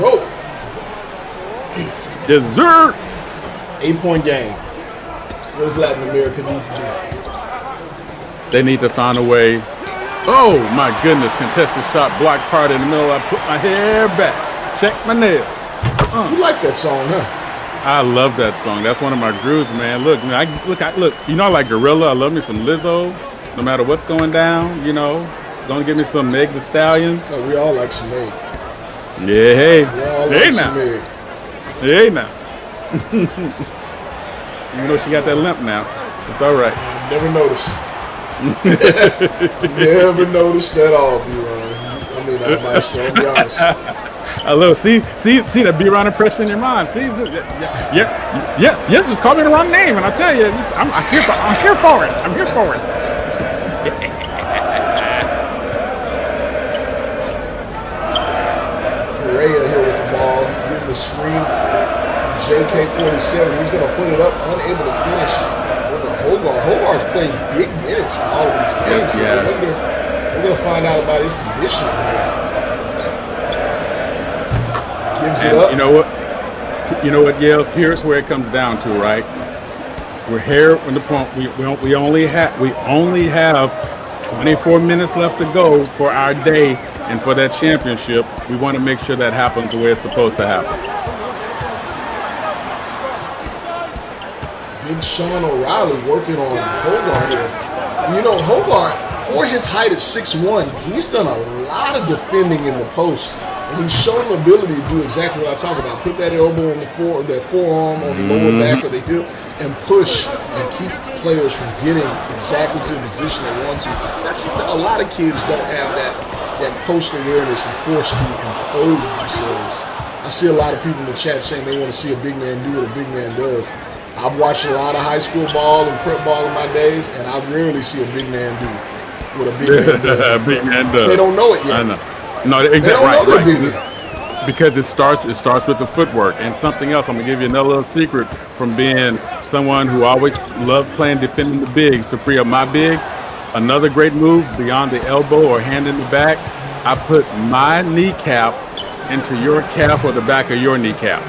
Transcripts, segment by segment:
Whoa. Dessert. 8-point game. What does Latin America need to do? They need to find a way. Oh, my goodness. Contested shot, block part in the middle. I put my hair back. Check my nails. You like that song, huh? I love that song. That's one of my grooves, man. Look, man, look. You know I like Gorilla. I love me some Lizzo. No matter what's going down, you know. Gonna give me some Meg Thee Stallion. Oh, we all like some Meg. Yeah, hey. We all like some Meg. Hey, now. Even though she got that limp now. It's all right. Never noticed. Never noticed at all, B-Ron. I mean, I might still be honest. I love see that B-Ron impression in your mind. See, yeah, just call me the wrong name, and I tell you, I'm here for it. I'm here for it. Correa here with the ball, gives the screen from JK47. He's going to put it up, unable to finish over Hogarth. Hogarth's played big minutes in all of these games. So we're going to find out about his conditioning here. Gives it up. You know what, Yales? Here's where it comes down to, right? We're here on the point. We only have 24 minutes left to go for our day and for that championship. We want to make sure that happens the way it's supposed to happen. Big Sean O'Reilly working on Hogarth here. You know, Hogarth, for his height at 6'1", he's done a lot of defending in the post. And he's shown the ability to do exactly what I talk about. Put that elbow on the that forearm on the lower back of the hip and push and keep players from getting exactly to the position they want to. That's a lot of kids don't have that post awareness and forced to impose themselves. I see a lot of people in the chat saying they want to see a big man do what a big man does. I've watched a lot of high school ball and prep ball in my days, and I rarely see a big man do what a big man does. Big man does. They don't know it yet. I know. No, exactly right. Because it starts with the footwork and something else. I'm gonna give you another little secret from being someone who always loved playing defending the bigs to free up my bigs. Another great move beyond the elbow or hand in the back. I put my kneecap into your calf or the back of your kneecap.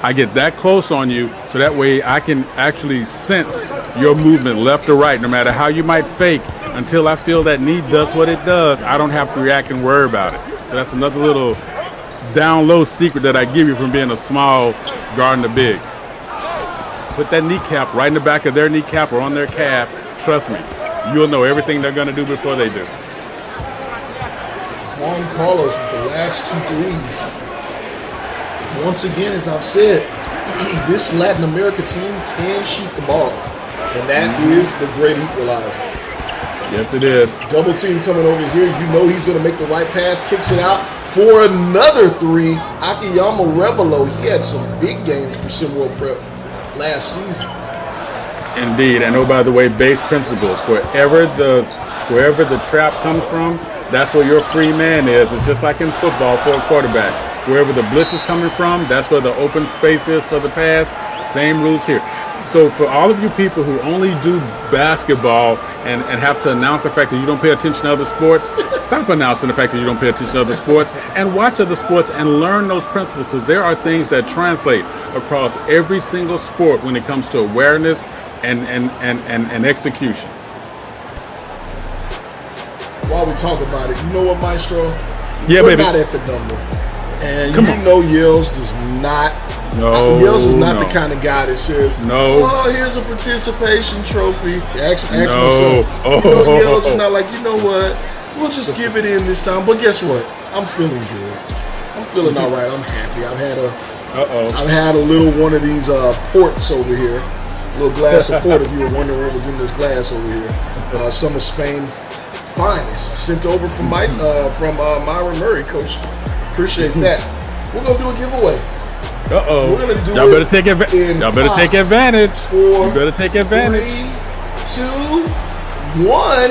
I get that close on you, so that way I can actually sense your movement left or right, no matter how you might fake. Until I feel that knee does what it does, I don't have to react and worry about it. So that's another little down low secret that I give you from being a small guarding the big. Put that kneecap right in the back of their kneecap or on their calf. Trust me, you'll know everything they're going to do before they do. Juan Carlos with the last 2 threes. Once again, as I've said, this Latin America team can shoot the ball, and that is the great equalizer. Yes, it is. Double team coming over here. You know he's going to make the right pass, kicks it out for another 3. Akiyama Revelo, he had some big games for SimWorld Prep last season. Indeed, and oh, by the way, base principles. Wherever the trap comes from, that's where your free man is. It's just like in football for a quarterback. Wherever the blitz is coming from, that's where the open space is for the pass. Same rules here. So for all of you people who only do basketball and have to announce the fact that you don't pay attention to other sports, stop announcing the fact that you don't pay attention to other sports and watch other sports and learn those principles, because there are things that translate across every single sport when it comes to awareness and execution. While we talk about it, you know what, Maestro? Yeah, We're baby. not at the number. And know Yells does not. Yells is not the kind of guy that says, "Oh, here's a participation trophy." Ask myself. Yells is not like, you know what? We'll just give it in this time. But guess what? I'm feeling good. I'm feeling all right. I'm happy. I've had a little one of these ports over here, a little glass of port. If you were wondering what was in this glass over here, some of Spain's finest, sent over from Myron Murray, coach. Appreciate that. We're gonna do a giveaway. We're gonna do Y'all better take advantage. Y'all better take advantage. You better take advantage. 3, 2, 1.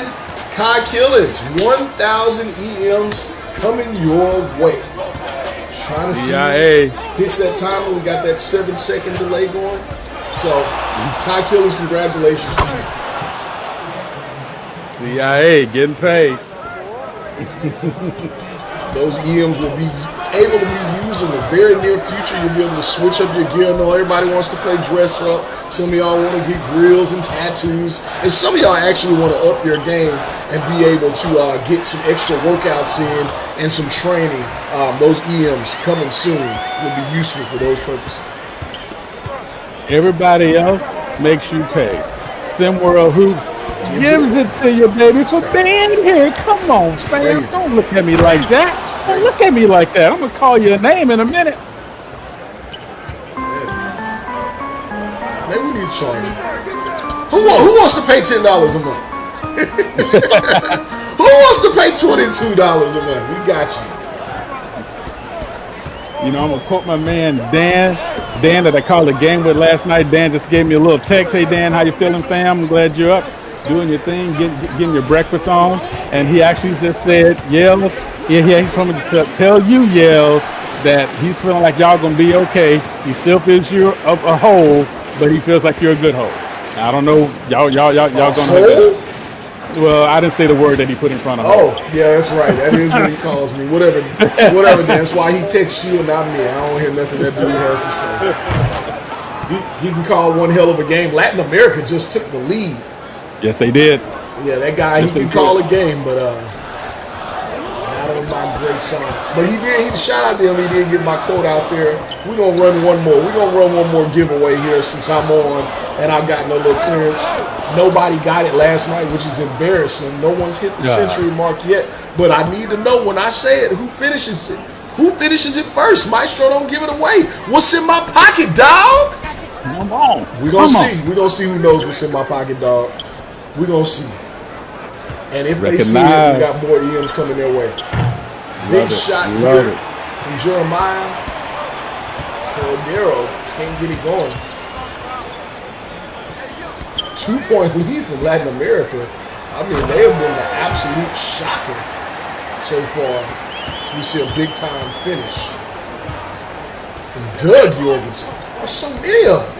Kai Killins, 1,000 EMs coming your way. Just trying to see hits that timer. We got that 7-second delay going. So, Kai Killins, congratulations to you. CIA getting paid. Those EMs will be able to be used in the very near future. You'll be able to switch up your gear. I know everybody wants to play dress up. Some of y'all want to get grills and tattoos. And some of y'all actually want to up your game and be able to get some extra workouts in and some training. Those EMs coming soon will be useful for those purposes. Everybody else makes you pay. SimWorld Hoops gives it to you, baby, for being here. Come on, fam. Don't look at me like that. Don't look at me like that. I'm going to call you a name in a minute. Maybe we need to charge him. Who wants to pay $10 a month? Who wants to pay $22 a month? We got you. You know, I'm going to quote my man, Dan. Dan that I called a game with last night. Dan just gave me a little text. Hey, Dan, how you feeling, fam? I'm glad you're up, doing your thing, getting your breakfast on. And he actually just said, Yells, he told me to tell you, Yells, that he's feeling like y'all going to be okay. He still feels you're a hole, but he feels like you're a good hole. I don't know. Y'all going to... Well, I didn't say the word that he put in front of me. Oh, yeah, that's right. That is what he calls me. Whatever. That's why he texts you and not me. I don't hear nothing that dude has to say. He can call one hell of a game. Latin America just took the lead. Yes, they did. Yeah, that guy, yes, he can call a game, but not on my great side. But he shout out to him. He did get my quote out there. We're going to run one more. We're going to run one more giveaway here since I'm on and I've gotten a little clearance. Nobody got it last night, which is embarrassing. No one's hit the century mark yet. But I need to know when I say it, who finishes it? Who finishes it first? Maestro, don't give it away. What's in my pocket, dog? Come on. We're going to see. We're going to see who knows what's in my pocket, dog. We're going to see. And if they see it, we got more EMs coming their way. Big shot here from Jeremiah. Cordero can't get it going. 2-point lead from Latin America. I mean, they have been the absolute shocker so far. So we see a big-time finish from Doug Jorgensen. There's so many of them.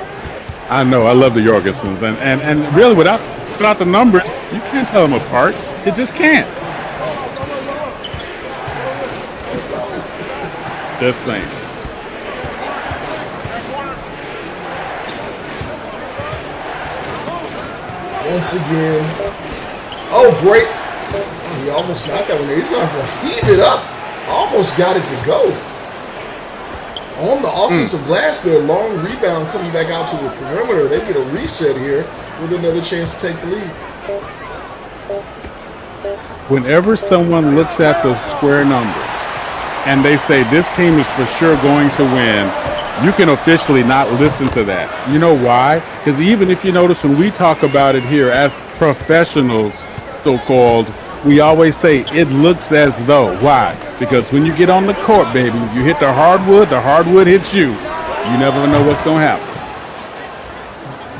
I know. I love the Jorgensens. And really, without the numbers, you can't tell them apart. You just can't. Just saying. Once again. Oh, great. Oh, he almost got that one there. He's going to have to heave it up. Almost got it to go. On the offensive glass there, long rebound comes back out to the perimeter. They get a reset here with another chance to take the lead. Whenever someone looks at those square numbers and they say this team is for sure going to win, you can officially not listen to that. You know why? Because even if you notice when we talk about it here as professionals, so-called, we always say it looks as though. Why? Because when you get on the court, baby, you hit the hardwood hits you. You never know what's going to happen.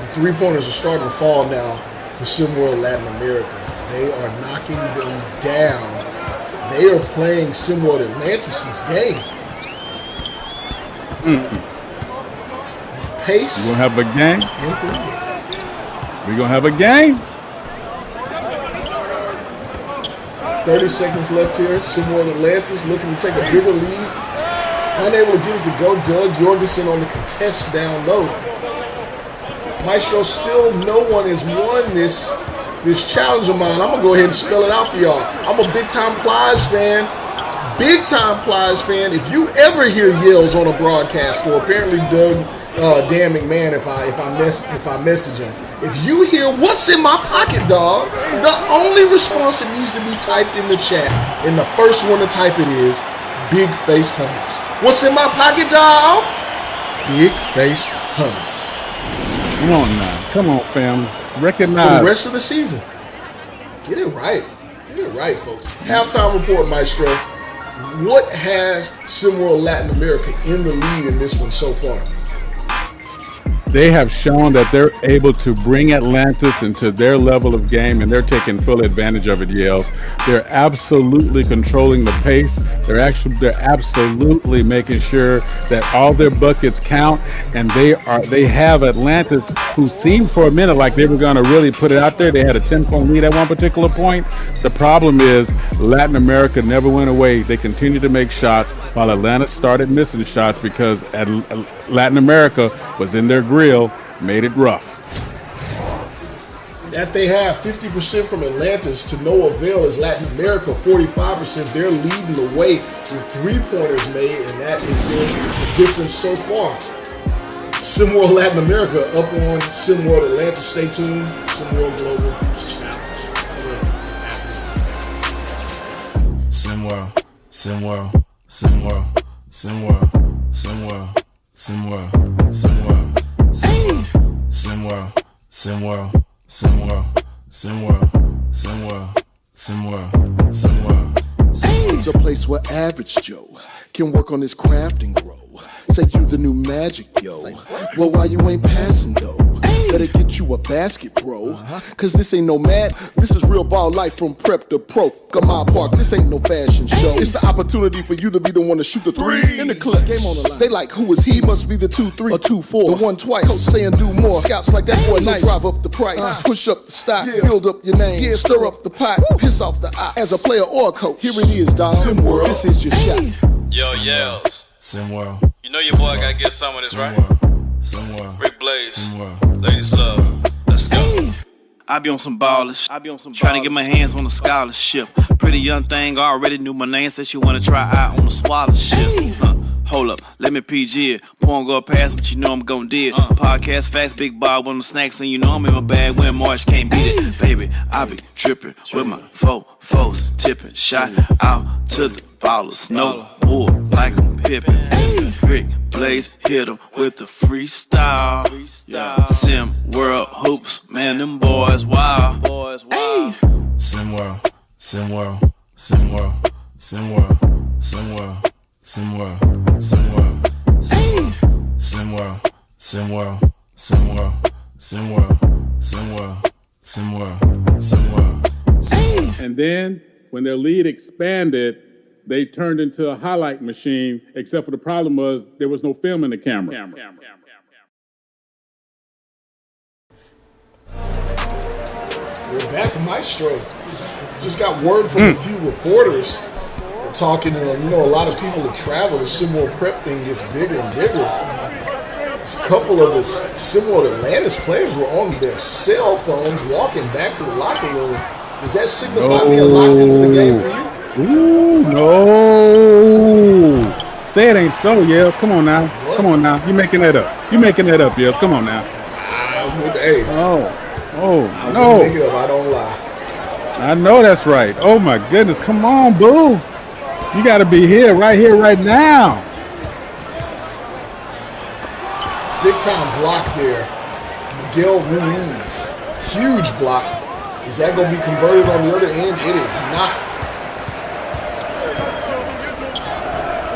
The three-pointers are starting to fall now for SimWorld Latin America. They are knocking them down. They are playing SimWorld Atlantis' game. Pace. We're going to have a game. And threes. We're going to have a game. 30 seconds left here. SimWorld Atlantis looking to take a bigger lead. Unable to get it to go. Doug Jorgensen on the contest down low. Maestro, still no one has won this challenge of mine. I'm going to go ahead and spell it out for y'all. I'm a big-time Plies fan. Big-time Plies fan. If you ever hear yells on a broadcast, or apparently Doug Dan McMahon, if I message him, if you hear "What's in my pocket, dog?" the only response that needs to be typed in the chat, and the first one to type it is Big Face Hunnits. What's in my pocket, dog? Big Face Hunnits. Come on now. Come on, fam. Recognize. For the rest of the season. Get it right. Get it right, folks. Halftime report, Maestro. What has SimWorld Latin America in the lead in this one so far? They have shown that they're able to bring Atlantis into their level of game, and they're taking full advantage of it, Yells. They're absolutely controlling the pace. They're absolutely making sure that all their buckets count, and they have Atlantis, who seemed for a minute like they were going to really put it out there. They had a 10-point lead at one particular point. The problem is Latin America never went away. They continue to make shots. while Atlanta started missing shots because Latin America was in their grill, made it rough. That they have 50% from Atlantis to no avail as Latin America 45%. They're leading the way with 3-pointers made, and that has been the difference so far. SimWorld Latin America up on SimWorld Atlanta. Stay tuned. SimWorld Global Hoops Challenge. SimWorld, SimWorld, SimWorld, SimWorld, SimWorld, SimWorld, SimWorld, SimWorld, SimWorld, SimWorld, SimWorld, SimWorld, SimWorld, SimWorld. It's a place where average Joe can work on his craft and grow. Say you the new magic, yo. Well, why you ain't passing though? Better get you a basket, bro. Cause this ain't no mad, this is real ball life from prep to pro. Come Park, this ain't no fashion show. It's the opportunity for you to be the one to shoot the 3 in the clip. Game on the line. They like, who is he? Must be the 2-3 or 2-4. The 1 twice. Coach saying do more. Scouts like that boy nice. Drive up the price, push up the stock, build up your name, stir up the pot, piss off the eye. As a player or a coach, here it is, dog. SimWorld, this is your shot. Yo, yells. SimWorld. You know your boy gotta get some of this, right? SimWorld. Rick Blaze. SimWorld. Ladies love. Let's go. I be on some ballers, trying to get my hands on a scholarship. Pretty young thing already knew my name, said she wanna try out on the scholarship. Hold up, let me PG it. Porn go past, but you know I'm gon' do it. Podcast facts, big Bob on the snacks, and you know I'm in my bag when March can't beat it. Baby, I be trippin' with my foes, tippin', shot out to the ballers. No bull like I'm pippin'. Rick Blaze hit him with the freestyle. SimWorld Hoops, man, them boys wild. SimWorld, SimWorld, SimWorld, SimWorld, SimWorld, SimWorld, SimWorld, SimWorld, SimWorld, SimWorld, SimWorld, SimWorld, SimWorld, SimWorld. And then when their lead expanded, they turned into a highlight machine, except for the problem was there was no film in the camera. We're back in Maestro. Just got word from a few reporters. We're talking, a lot of people that travel. The SimWorld prep thing gets bigger and bigger. A couple of the SimWorld Atlantis players were on their cell phones walking back to the locker room. Does that signify being locked into the game for you? Ooh, no. Say it ain't so, yeah. Come on now. What? Come on now. You making that up. You making that up, yeah. Come on now. Hey. Oh, no. Make it up, I don't lie. I know that's right. Oh, my goodness. Come on, boo. You got to be here, right now. Big time block there. Miguel Ruiz. Huge block. Is that going to be converted on the other end? It is not.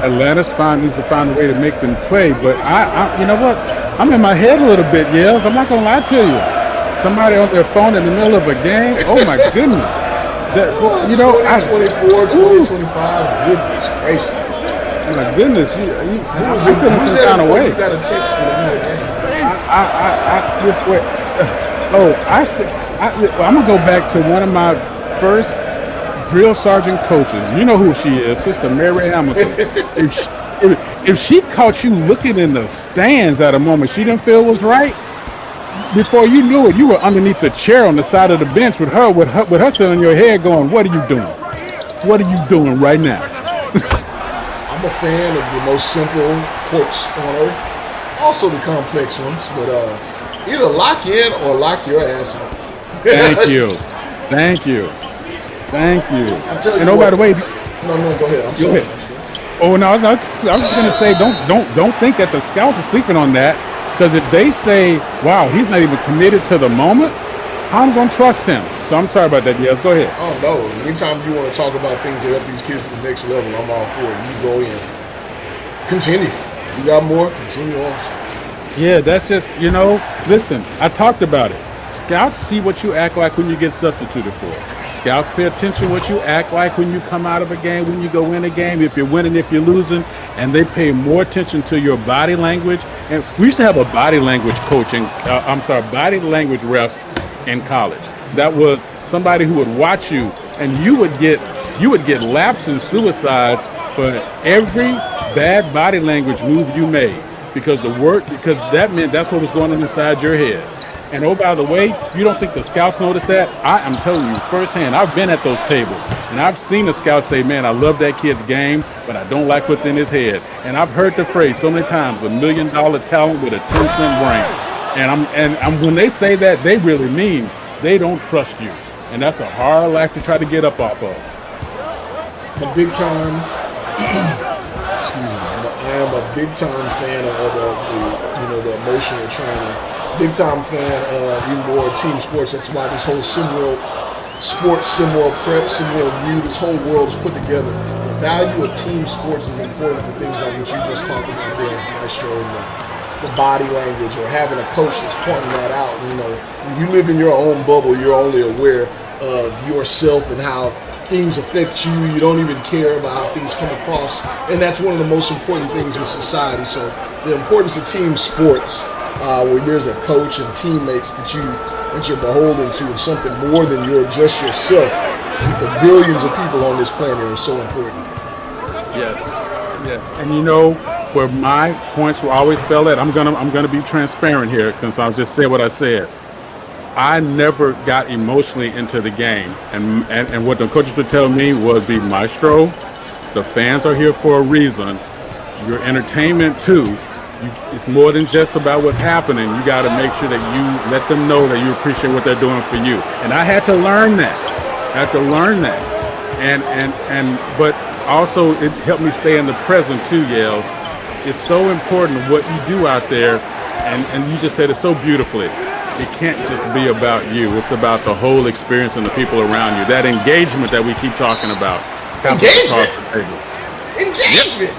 Atlanta's needs to find a way to make them play, but I you know what? I'm in my head a little bit, Yels. I'm not gonna lie to you. Somebody on their phone in the middle of a game. Oh my goodness. 2024, 2025. Goodness gracious. Oh my goodness. Who's I feel some kind of way. You got a text in the middle of the game. I'm gonna go back to one of my first drill sergeant coaches. You know who she is, Sister Mary Hamilton. if she caught you looking in the stands at a moment she didn't feel was right, before you knew it, you were underneath the chair on the side of the bench with her sitting on your head going, "What are you doing? What are you doing right now?" I'm a fan of the most simple quotes on earth, also the complex ones, but either lock in or lock your ass out. Thank you. I tell you and by the way, no, go ahead. I'm sorry. Oh no, I was just gonna say, don't think that the scouts are sleeping on that, because if they say, "Wow, he's not even committed to the moment," how am I gonna trust him? So I'm sorry about that. Yes, go ahead. Oh no, anytime you want to talk about things that help these kids to the next level, I'm all for it. You go in, continue. You got more, continue on. Yeah, that's just Listen, I talked about it. Scouts see what you act like when you get substituted for. Scouts pay attention to what you act like when you come out of a game, when you go in a game, if you're winning, if you're losing, and they pay more attention to your body language. And we used to have a body language coach, body language ref in college. That was somebody who would watch you, and you would get lapses and suicides for every bad body language move you made, because that meant that's what was going on inside your head. And oh, by the way, you don't think the scouts noticed that? I am telling you firsthand, I've been at those tables, and I've seen the scouts say, man, I love that kid's game, but I don't like what's in his head. And I've heard the phrase so many times, $1 million talent with a 10-cent brain. And when they say that, they really mean they don't trust you. And that's a hard life to try to get up off of. A big time, excuse me, I am a big time fan of the emotional training. Big time fan of even more team sports. That's why this whole SimWorld sports, SimWorld prep, SimWorld view, this whole world is put together. The value of team sports is important for things like what you just talked about there, Maestro, and the body language, or having a coach that's pointing that out. You know, when you live in your own bubble, you're only aware of yourself and how things affect you. You don't even care about how things come across, and that's one of the most important things in society. So the importance of team sports, where there's a coach and teammates that you're beholden to, and something more than you're just yourself. With the billions of people on this planet, is so important. Yes. And you know where my points were always fell at. I'm gonna be transparent here, because I'll just say what I said. I never got emotionally into the game, and what the coaches would tell me would be, Maestro, the fans are here for a reason. Your entertainment too. It's more than just about what's happening. You got to make sure that you let them know that you appreciate what they're doing for you. And I had to learn that. But also it helped me stay in the present too, Yales. It's so important what you do out there, and you just said it so beautifully. It can't just be about you. It's about the whole experience and the people around you. That engagement that we keep talking about. Engagement.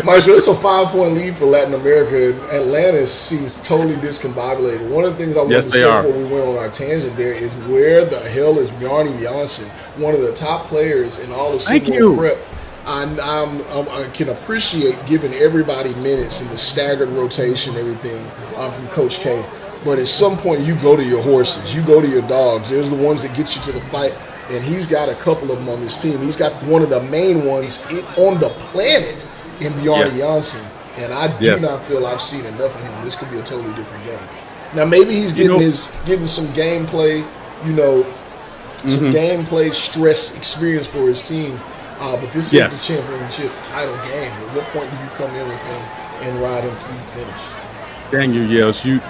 Marshall, it's a 5-point lead for Latin America, and Atlanta seems totally discombobulated. One of the things I wanted to say before we went on our tangent there is, where the hell is Bjarne Janssen, one of the top players in all of SimWorld prep? I can appreciate giving everybody minutes and the staggered rotation, everything from Coach K. But at some point, you go to your horses, you go to your dogs. There's the ones that get you to the fight. And he's got a couple of them on this team. He's got one of the main ones on the planet in Bjarne Janssen. And I do not feel I've seen enough of him. This could be a totally different game. Now, maybe he's getting some gameplay, some gameplay stress experience for his team. But this is the championship title game. At what point do you come in with him and ride him through the finish? Dang you, Yels. You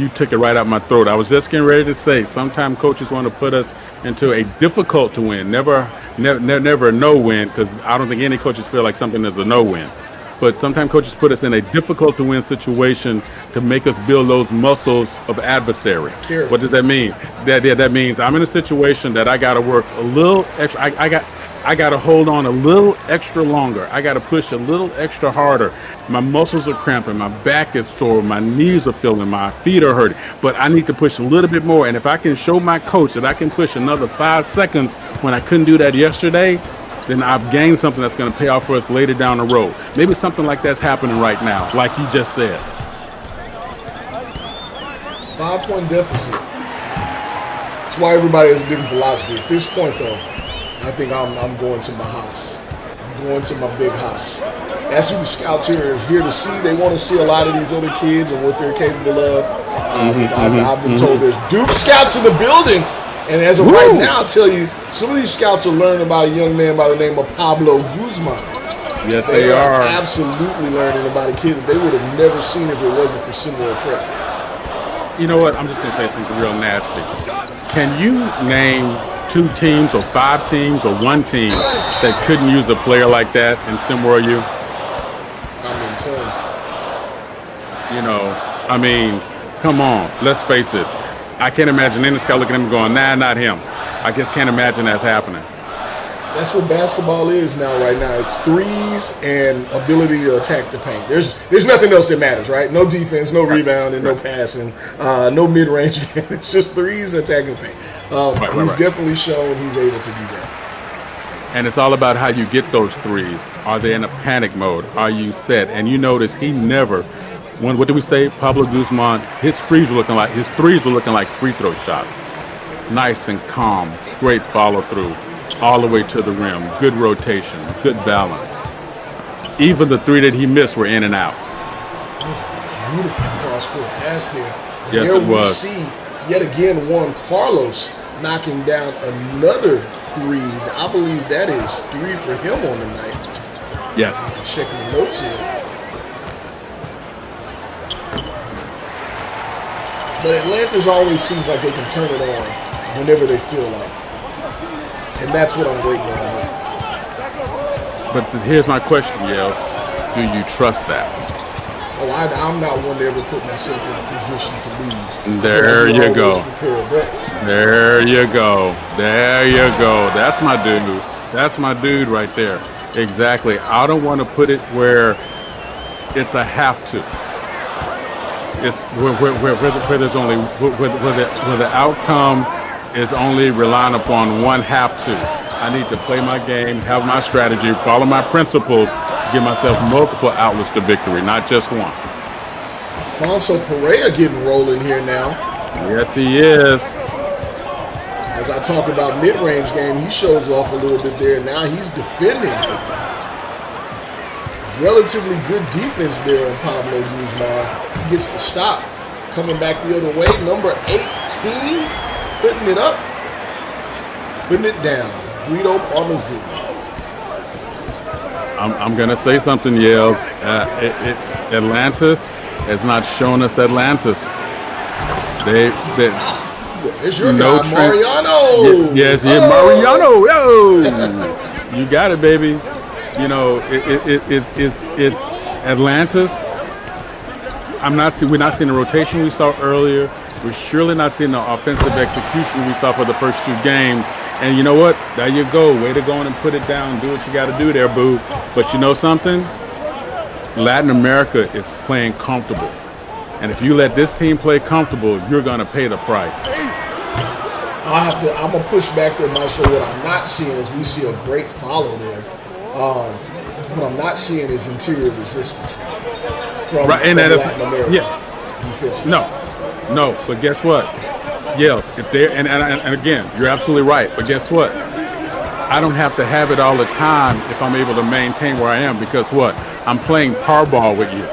took it right out my throat. I was just getting ready to say, sometimes coaches want to put us into a difficult to win, never a no-win, because I don't think any coaches feel like something is a no-win. But sometimes coaches put us in a difficult to win situation to make us build those muscles of adversary. Sure. What does that mean? That means I'm in a situation that I got to work a little extra. I got to hold on a little extra longer. I got to push a little extra harder. My muscles are cramping. My back is sore. My knees are feeling. My feet are hurting. But I need to push a little bit more. And if I can show my coach that I can push another 5 seconds when I couldn't do that yesterday, then I've gained something that's going to pay off for us later down the road. Maybe something like that's happening right now, like you just said. 5-point deficit. That's why everybody has a different philosophy. At this point, though, I think I'm going to my house. I'm going to my big house. That's what the scouts are here to see. They want to see a lot of these other kids and what they're capable of. I've been told there's Duke scouts in the building. And as of right now, I'll tell you, some of these scouts are learning about a young man by the name of Pablo Guzman. Yes, they are. Absolutely learning about a kid that they would have never seen if it wasn't for SimWorld prep. You know what? I'm just going to say something real nasty. Can you name 2 teams or 5 teams or 1 team that couldn't use a player like that in SimWorld U? Tons. Come on, let's face it. I can't imagine any scout looking at him going, nah, not him. I just can't imagine that's happening. That's what basketball is now, right now. It's threes and ability to attack the paint. There's nothing else that matters, right? No defense, no rebound, and no passing, no mid-range game. It's just threes and attacking the paint. He's definitely shown he's able to do that. And it's all about how you get those threes. Are they in a panic mode? Are you set? And you notice he never, what did we say? Pablo Guzman, his threes were looking like free throw shots. Nice and calm, great follow through. all the way to the rim. Good rotation, good balance. Even the three that he missed were in and out. That was a beautiful cross-court pass there. And Yes, there it we was. see yet again Juan Carlos knocking down another three. I believe that is 3 for him on the night. Yes. Checking the notes here. But Atlanta's always seems like they can turn it on whenever they feel like. And that's what I'm waiting on here. But here's my question, Yels. Do you trust that? Oh, I'm not one to ever put myself in a position to lose. There you go. But There you go. There you go. That's my dude. That's my dude right there. Exactly. I don't want to put it where it's a have to. It's where there's only where the outcome is only relying upon one have to. I need to play my game, have my strategy, follow my principles, give myself multiple outlets to victory, not just one. Alfonso Pereira getting rolling here now. Yes, he is. As I talk about mid-range game, he shows off a little bit there. Now he's defending. Relatively good defense there on Pablo Guzman. He gets the stop. Coming back the other way, number 18, putting it up, putting it down. Guido Parmesan. I'm going to say something, Yales. Atlantis has not shown us Atlantis. It's your no guy, Mariano. Yes, Mariano. Yo, you got it, baby. You know, it's Atlantis. We're not seeing the rotation we saw earlier. We're surely not seeing the offensive execution we saw for the first 2 games. And you know what? There you go. Way to go on and put it down. Do what you got to do there, boo. But you know something? Latin America is playing comfortable. And if you let this team play comfortable, you're going to pay the price. I'm going to push back there, Maestro. What I'm not seeing is we see a great follow there. What I'm not seeing is interior resistance from Latin America. Yeah. Defensively. No. But guess what? Yes, if they're and again, you're absolutely right. But guess what? I don't have to have it all the time if I'm able to maintain where I am, because what? I'm playing par ball with you.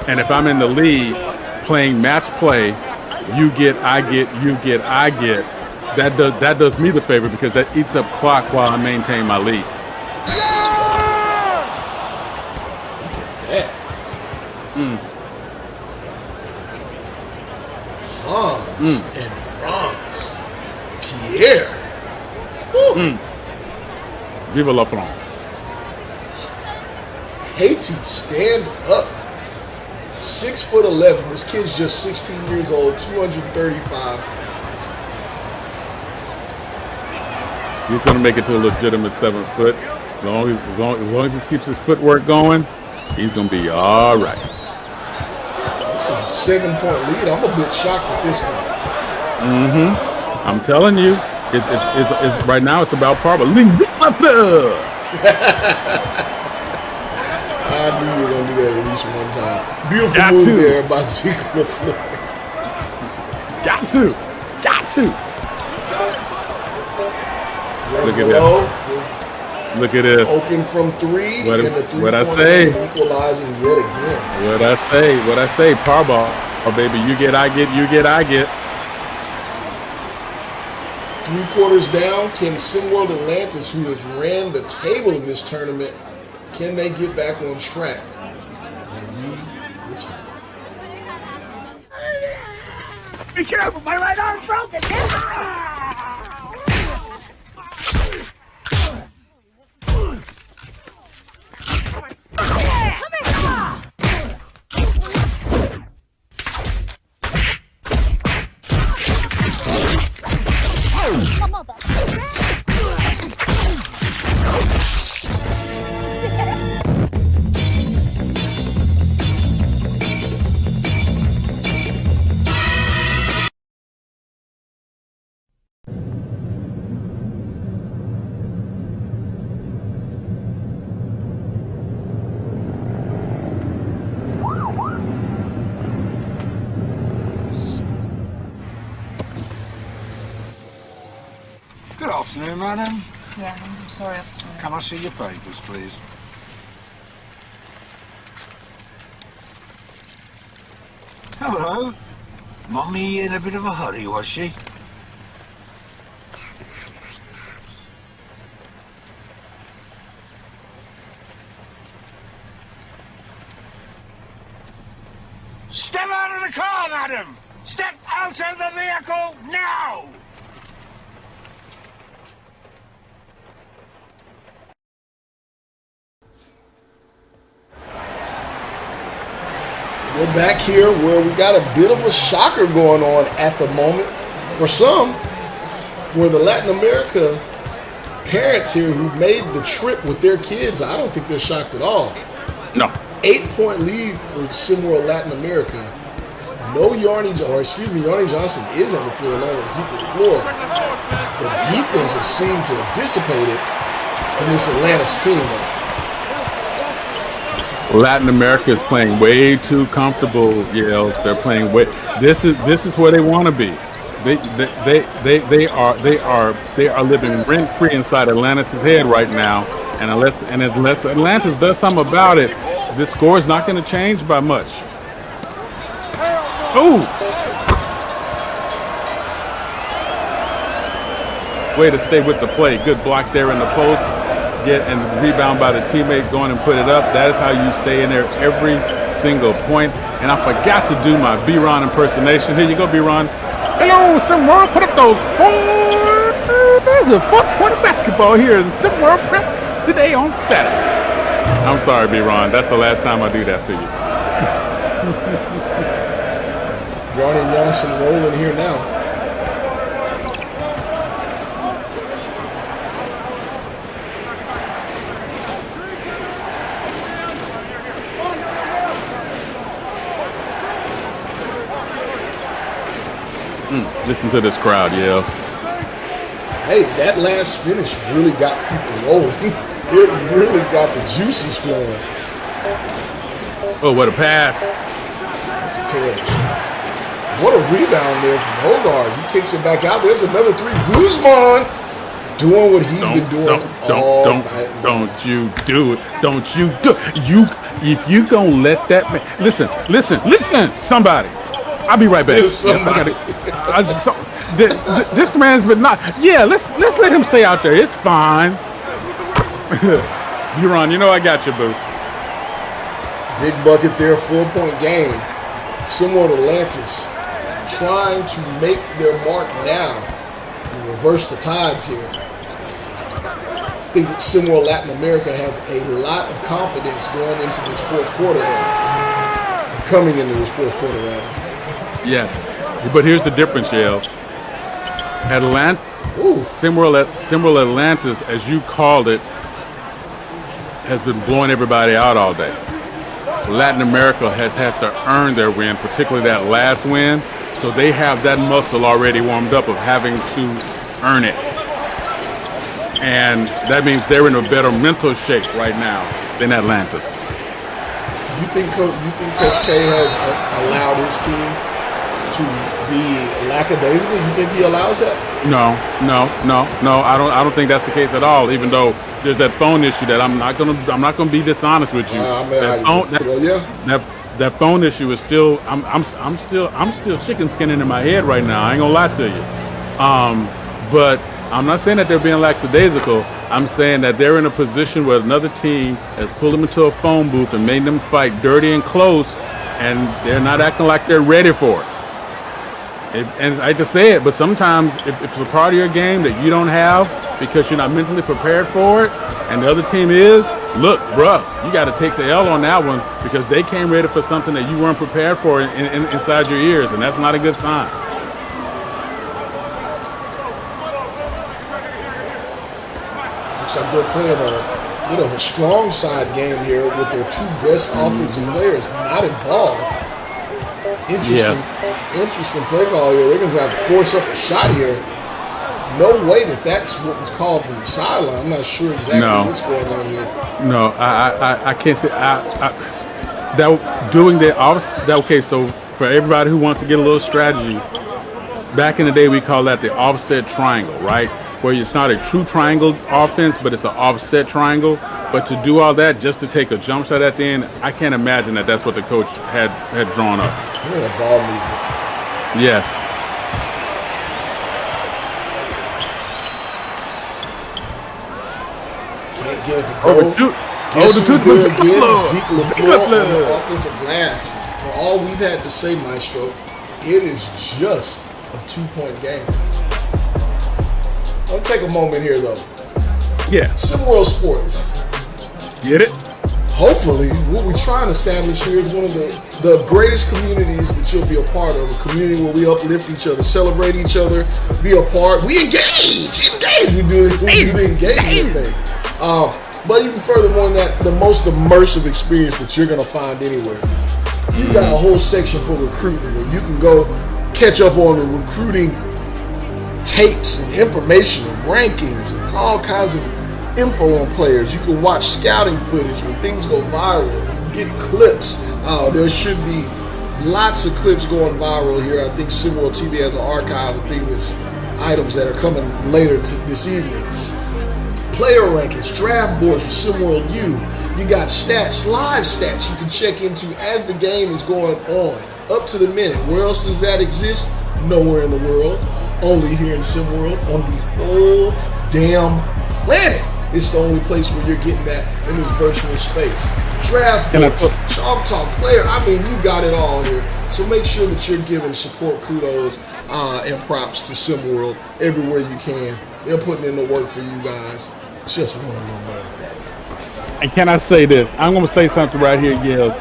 And if I'm in the lead playing match play, you get, I get, you get, I get, that does me the favor, because that eats up clock while I maintain my lead. Look at that. Hans and Franz. Pierre. Vive la France. Haiti, stand up. 6'11". This kid's just 16 years old, 235 pounds. He's going to make it to a legitimate 7 foot. As long as he keeps his footwork going, he's going to be all right. This is a 7-point lead. I'm a bit shocked at this point. I'm telling you, it's right now it's about par. But I knew you were going to do that at least one time. Beautiful Got move to. there by Ziegler. Got to. Look at that. Look at this. Open from 3. What I say? Equalizing yet again. What I say? Par ball. Oh, baby, you get, I get, you get, I get. 3 quarters down. Can SimWorld Atlantis, who has ran the table in this tournament, can they get back on track? And we return. Be careful, my right arm's broken. Good afternoon, madam. Yeah, I'm sorry, officer. Can I see your papers, please? Hello. Mummy in a bit of a hurry, was she? Step out of the car, madam! Step out of the vehicle now! We're back here where we got a bit of a shocker going on at the moment. For some, for the Latin America parents here who made the trip with their kids, I don't think they're shocked at all. No. 8-point lead for SimWorld Latin America. No Yarny Johnson is on the floor along with Ezekiel Floor. The defense has seemed to have dissipated from this Atlantis team, though. Latin America is playing way too comfortable, Yales. They're playing way. This is where they want to be. They are living rent free inside Atlantis' head right now. And unless Atlantis does something about it, this score is not going to change by much. Ooh! Way to stay with the play. Good block there in the post. Get and rebound by the teammate, going and put it up. That is how you stay in there every single point. And I forgot to do my B-Ron impersonation. Here you go, B-Ron. Hello, SimWorld. Put up those four. There's a 4th-quarter basketball here in SimWorld Prep today on Saturday. I'm sorry, B-Ron. That's the last time I do that to you. Johnny Johnson rolling here now. Listen to this crowd, Yales. Hey, that last finish really got people rolling. It really got the juices flowing. Oh, what a pass. That's a terrible shot. What a rebound there from Hogarth. He kicks it back out. There's another three. Guzman doing what he's been doing all night long. Don't you do it. Don't you do it. If you gonna let that man... Listen, somebody. I'll be right back. This man's been not... Yeah, let's let him stay out there. It's fine. Euron, you know I got you, boo. Big bucket there, 4-point game. SimWorld Atlantis trying to make their mark now and reverse the tides here. I think SimWorld Latin America has a lot of confidence going into this 4th quarter there. Coming into this 4th quarter, rather. Yes, but here's the difference, Yale. SimWorld Atlantis, as you called it, has been blowing everybody out all day. Latin America has had to earn their win, particularly that last win, so they have that muscle already warmed up of having to earn it. And that means they're in a better mental shape right now than Atlantis. You think Coach K has allowed his team to be lackadaisical? You think he allows that? No. I don't think that's the case at all. Even though there's that phone issue that I'm not gonna be dishonest with you. That phone issue is still. I'm still chicken skinning in my head right now. I ain't gonna lie to you. But I'm not saying that they're being lackadaisical. I'm saying that they're in a position where another team has pulled them into a phone booth and made them fight dirty and close, and they're not acting like they're ready for it. And I hate to say it, but sometimes if it's a part of your game that you don't have because you're not mentally prepared for it, and the other team is, look, bruh, you got to take the L on that one because they came ready for something that you weren't prepared for inside your ears, and that's not a good sign. Looks like they're playing a bit of a strong side game here with their two best offensive players not involved. Interesting play call here. They're going to have to force up a shot here. No way that's what was called from the sideline. I'm not sure exactly what's going on here. No, I can't say. Okay, so for everybody who wants to get a little strategy, back in the day we call that the offset triangle, right? where it's not a true triangle offense, but it's an offset triangle. But to do all that just to take a jump shot at the end, I can't imagine that that's what the coach had drawn up. Yeah, ball movement. Yes. Can't get it to go. Guess who's there again? Zeke LaFleur on the offensive glass. For all we've had to say, Maestro, it is just a 2-point game. I'll take a moment here, though. Yeah. SimWorld Sports. Get it? Hopefully, what we're trying to establish here is one of the greatest communities that you'll be a part of. A community where we uplift each other, celebrate each other, be a part. We engage. We do the engagement thing. But even furthermore than that, the most immersive experience that you're going to find anywhere. You got a whole section for recruiting where you can go catch up on the recruiting tapes and information and rankings and all kinds of info on players. You can watch scouting footage when things go viral. You can get clips. There should be lots of clips going viral here. I think SimWorld TV has an archive of items that are coming later this evening. Player rankings, draft boards for SimWorld U. You got stats, live stats you can check into as the game is going on, up to the minute. Where else does that exist? Nowhere in the world. Only here in SimWorld, on the whole damn planet. It's the only place where you're getting that in this virtual space. Draft boards, Chalk Talk, player. I mean, you got it all here. So make sure that you're giving support, kudos, and props to SimWorld everywhere you can. They're putting in the work for you guys. Just want a little love back. And can I say this? I'm going to say something right here, Yells.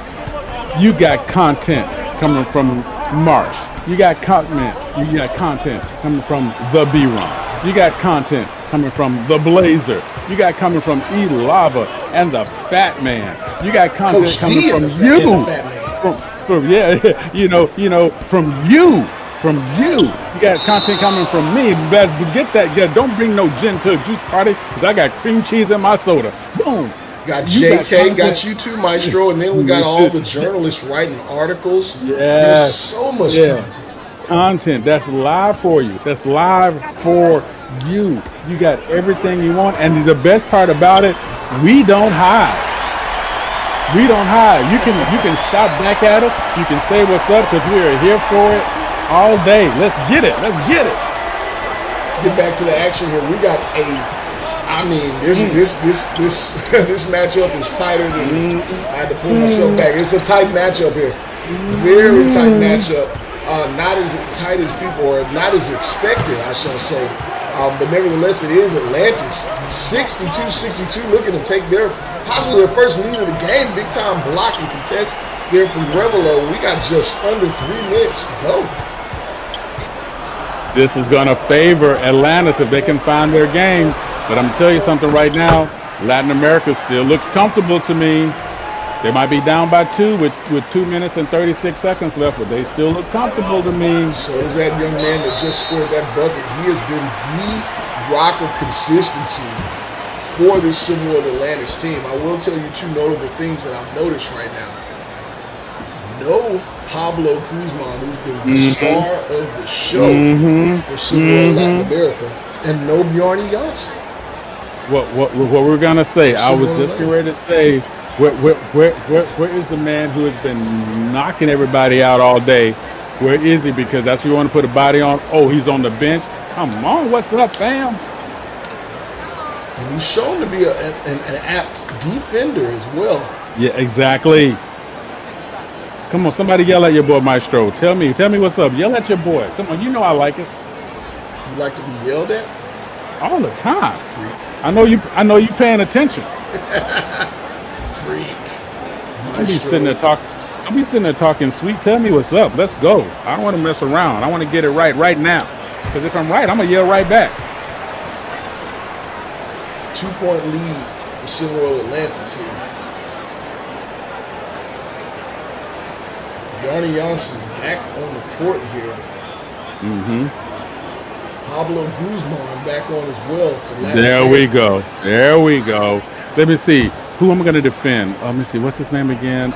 You got content coming from Marsh. You got content coming from the B-Run. You got content coming from the Blazer. You got coming from E Lava and the Fat Man. You got content Coach coming D from and the you. Fat Man. From you. From you. You got content coming from me. But get that. Yeah, don't bring no gin to a juice party because I got cream cheese in my soda. Boom. Got JK, got you too, Maestro, and then we got all the journalists writing articles. Yeah. There's so much content. Content that's live for you. That's live for you. You got everything you want. And the best part about it, we don't hide. We don't hide. You can shout back at us. You can say what's up because we are here for it all day. Let's get it. Let's get it. Let's get back to the action here. We got this matchup is tighter than I had to pull myself back. It's a tight matchup here. Very tight matchup. Not as tight as people, or not as expected, I shall say. But nevertheless, it is Atlantis. 62-62 looking to take possibly their first lead of the game. Big time block and contest there from Revelo. We got just under 3 minutes to go. This is going to favor Atlantis if they can find their game. But I'm going to tell you something right now. Latin America still looks comfortable to me. They might be down by 2 with 2 minutes and 36 seconds left, but they still look comfortable to me. So is that young man that just scored that bucket. He has been the rock of consistency for this SimWorld Atlantis team. I will tell you 2 notable things that I've noticed right now. No Pablo Guzman, who's been the star of the show for SimWorld Latin America, and no Bjarne Janssen. What we're gonna say? I was just getting ready to say, where is the man who has been knocking everybody out all day? Where is he? Because that's what you want to put a body on. Oh, he's on the bench. Come on, what's up, fam? And he's shown to be an apt defender as well. Yeah, exactly. Come on, somebody yell at your boy, Maestro. Tell me what's up. Yell at your boy. Come on, you know I like it. You like to be yelled at? All the time. Freak. I know you paying attention. Freak. I'll be sitting there talking sweet. Tell me what's up. Let's go. I don't want to mess around. I want to get it right now. Because if I'm right, I'm going to yell right back. 2-point lead for SimWorld Atlantis here. Bjarne Janssen back on the court here. Pablo Guzman back on as well for Latin There America. we go. Let me see. Who am I going to defend? Let me see. What's his name again?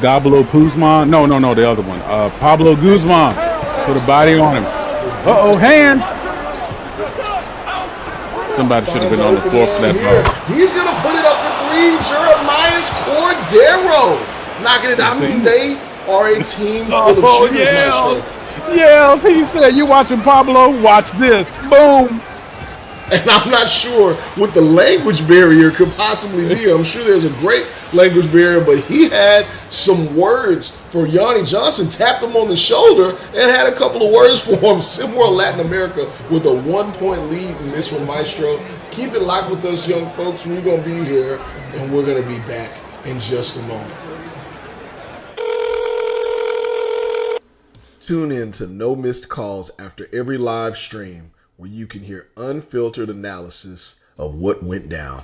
Gablo Guzman? No, the other one. Pablo Guzman. Put a body on him. Uh-oh, hands. Somebody should have been on Finds the open floor for man that here. ball. He's going to put it up for three. Jeremiah's Cordero knocking it down. I mean, they are a team full of shooters, Maestro. Yes, he said, you watching Pablo? Watch this. Boom. And I'm not sure what the language barrier could possibly be. I'm sure there's a great language barrier, but he had some words for Yanni Johnson, tapped him on the shoulder, and had a couple of words for him. SimWorld Latin America with a 1-point lead in this one, Maestro. Keep it locked with us, young folks. We're going to be here, and we're going to be back in just a moment. Tune in to No Missed Calls after every live stream, where you can hear unfiltered analysis of what went down.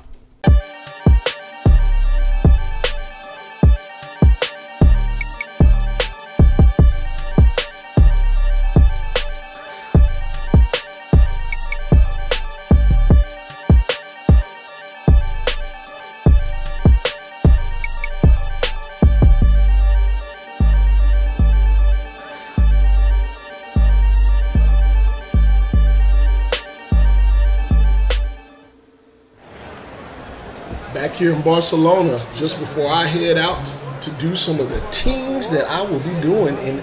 Back here in Barcelona, just before I head out to do some of the things that I will be doing in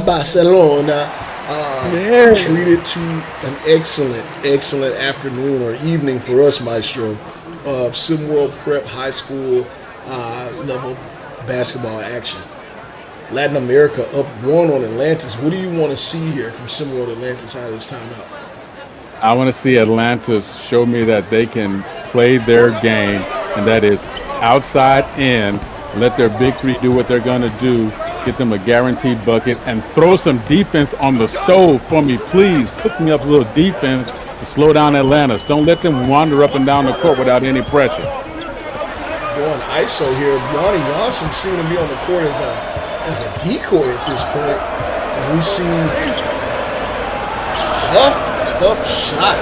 Barcelona. Treated to an excellent afternoon or evening for us, Maestro, of SimWorld Prep High School level basketball action. Latin America up 1 on Atlantis. What do you want to see here from SimWorld Atlantis out of this timeout? I want to see Atlantis show me that they can play their game, and that is outside in. Let their big three do what they're going to do. Get them a guaranteed bucket and throw some defense on the stove for me, please. Cook me up a little defense to slow down Atlantis. Don't let them wander up and down the court without any pressure. Going ISO here. Yanni Johnson seeming to be on the court as a decoy at this point. As we see tough shot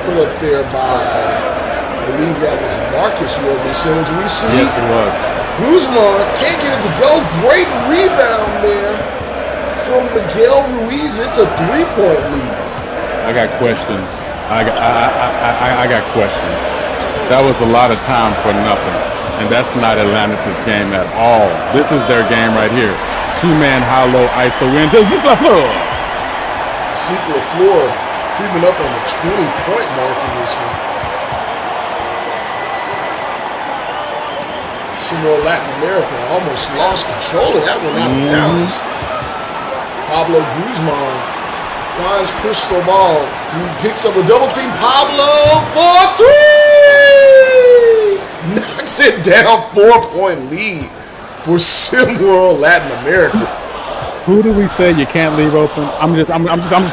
put up there by, I believe that was Marcus Jorgensen. As we see, yes, it was. Guzman can't get it to go. Great rebound there from Miguel Ruiz. It's a 3-point lead. I got questions. I got questions. That was a lot of time for nothing. And that's not Atlantis' game at all. This is their game right here. 2-man high-low ISO in. Zeke LaFleur. Zeke LaFleur creeping up on the 20-point mark in this one. SimWorld Latin America almost lost control of that one out of bounds. Pablo Guzman finds Cristobal, who picks up a double team. Pablo for 3! Knocks it down. 4-point lead for SimWorld Latin America. Who do we say you can't leave open? I'm just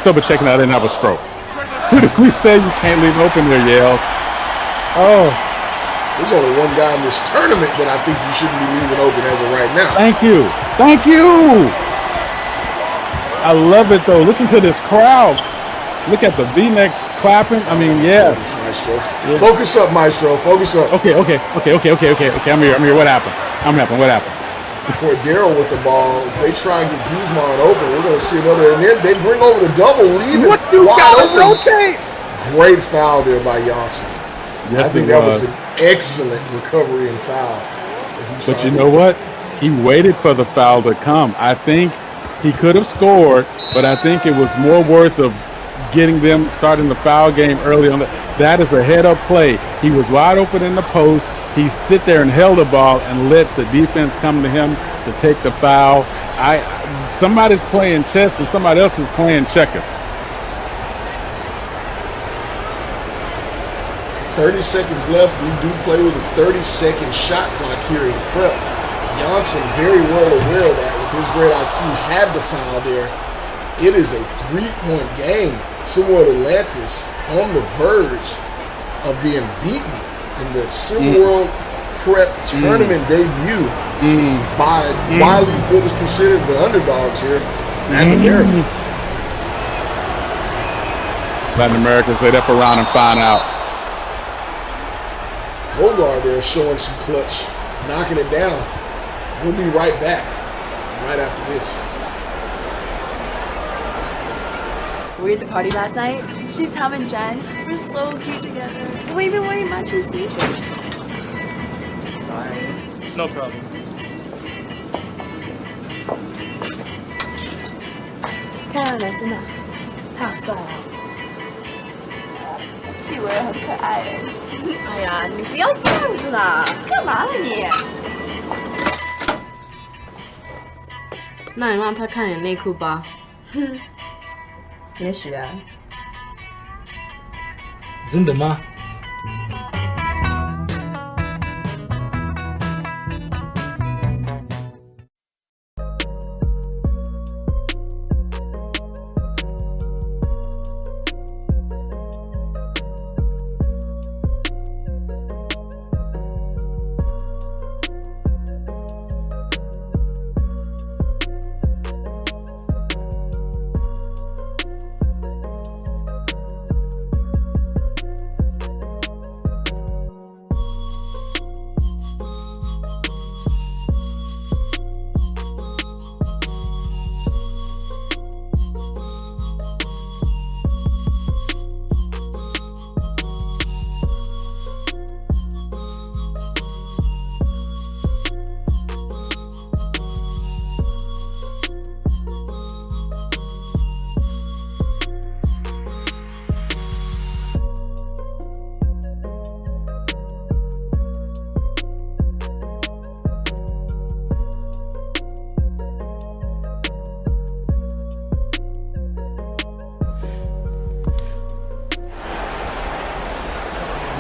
double checking I didn't have a stroke. Who do we say you can't leave open there, Yale? Oh. There's only one guy in this tournament that I think you shouldn't be leaving open as of right now. Thank you. I love it, though. Listen to this crowd. Look at the V-necks clapping. I mean, yeah. Maestro. Yeah. Focus up, Maestro. Focus up. Okay. I'm here. What happened? What happened? Cordero with the ball. As they try and get Guzman open, we're going to see another. And then they bring over the double, leaving what you wide gotta open. Rotate. Great foul there by Johnson. Yes, I think that was an excellent recovery and foul. But you know what? He waited for the foul to come. I think he could have scored, but I think it was more worth of getting them starting the foul game early on. That is a head-up play. He was wide open in the post. He sit there and held the ball and let the defense come to him to take the foul. Somebody's playing chess and somebody else is playing checkers. 30 seconds left. We do play with a 30-second shot clock here in prep. Johnson very well aware of that with his great IQ, had the foul there. It is a 3-point game. SimWorld Atlantis on the verge of being beaten in the SimWorld Prep tournament debut by widely what was considered the underdogs here, Latin America. Latin America say that for round and find out. Hogar there showing some clutch, knocking it down. We'll be right back right after this. were you at the party last night? See Tom and Jen? They're so cute together. They weren't even wearing matching sneakers. Sorry. It's no problem. 看到男生的，他好帅哦。气味很可爱哎。哎呀，你不要这样子啦！干嘛呢你？那你让他看你的内裤吧。哼，也许啊。真的吗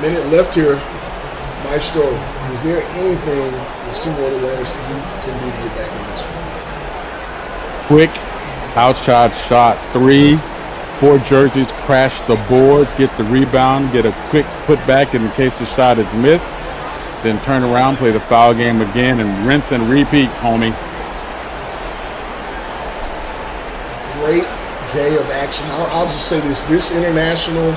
？Minute left here. Maestro, is there anything the SimWorld Atlantis can do to get back in this one? Quick outside shot 3. 4 jerseys crash the boards, get the rebound, get a quick put back in case the shot is missed. Then turn around, play the foul game again, and rinse and repeat, homie. Great day of action. I'll just say this. This international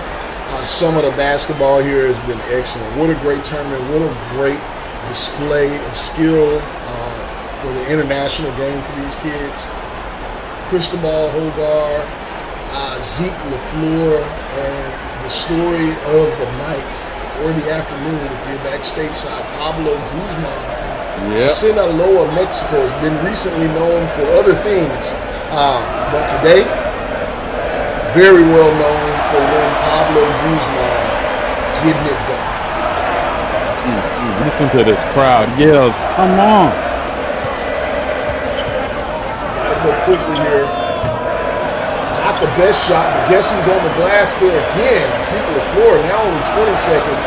summit of basketball here has been excellent. What a great tournament. What a great display of skill for the international game for these kids. Cristobal Hogar, Zeke LaFleur, and the story of the night or the afternoon if you're back stateside, Pablo Guzman from Sinaloa, Mexico, has been recently known for other things. But today, very well known for when Pablo Guzman getting it done. Listen to this crowd yells, come on. Gotta go quickly here. Not the best shot, but guess who's on the glass there again? Zeke LaFleur, now only 20 seconds.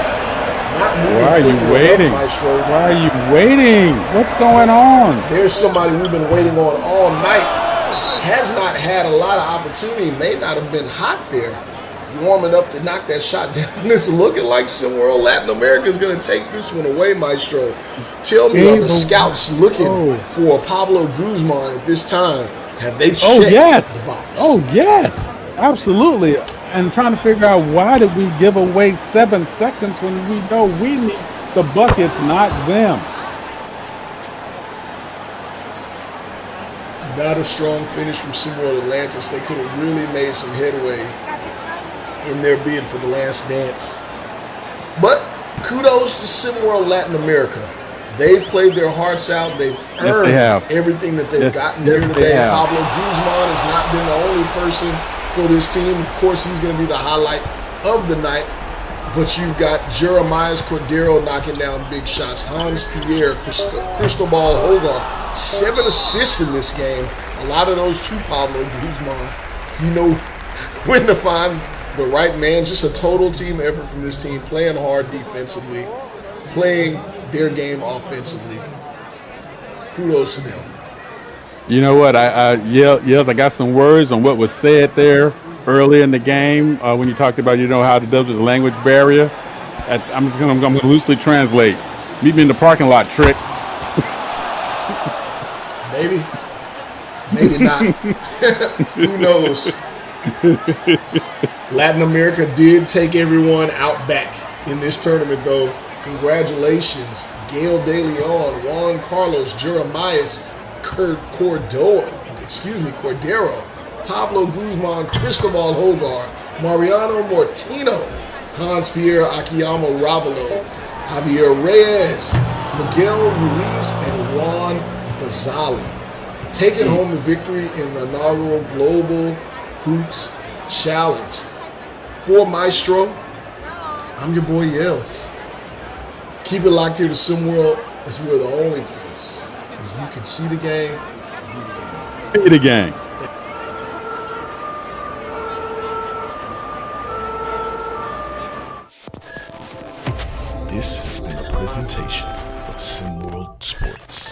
Not moving. Why are you waiting? Why are you waiting? What's going on? There's somebody we've been waiting on all night. Has not had a lot of opportunity, may not have been hot there, warm enough to knock that shot down. It's looking like SimWorld Latin America is going to take this one away, Maestro. Tell me, are the scouts looking for Pablo Guzman at this time? Have they checked the box? Oh, yes, absolutely. And trying to figure out why did we give away 7 seconds when we know we need the buckets, not them. Not a strong finish from SimWorld Atlantis. They could have really made some headway in their bid for the last dance. But kudos to SimWorld Latin America. They've played their hearts out. They've earned everything that they've gotten here today. Pablo Guzman has not been the only person for this team. Of course, he's going to be the highlight of the night. But you've got Jeremiah Cordero knocking down big shots. Hans Pierre, Cristobal Hogar, 7 assists in this game. A lot of those to Pablo Guzman. You know when to find the right man. Just a total team effort from this team. Playing hard defensively. Playing their game offensively. Kudos to them. You know what? I got some words on what was said there early in the game when you talked about, how to deal with the language barrier. I'm going to loosely translate. Meet me in the parking lot, trick. Maybe. Maybe not. Who knows? Latin America did take everyone out back in this tournament, though. Congratulations. Gail De Leon, Juan Carlos, Jeremias, Cordero, Pablo Guzman, Cristobal Hogar, Mariano Mortino, Hans-Pierre Akiyama Ravelo, Javier Reyes, Miguel Ruiz, and Juan Vazali. Taking home the victory in the inaugural Global Hoops Challenge. For Maestro, I'm your boy Yels. Keep it locked here to SimWorld, as we're the only place where you can see the game, Be the game. This has been a presentation of SimWorld Sports.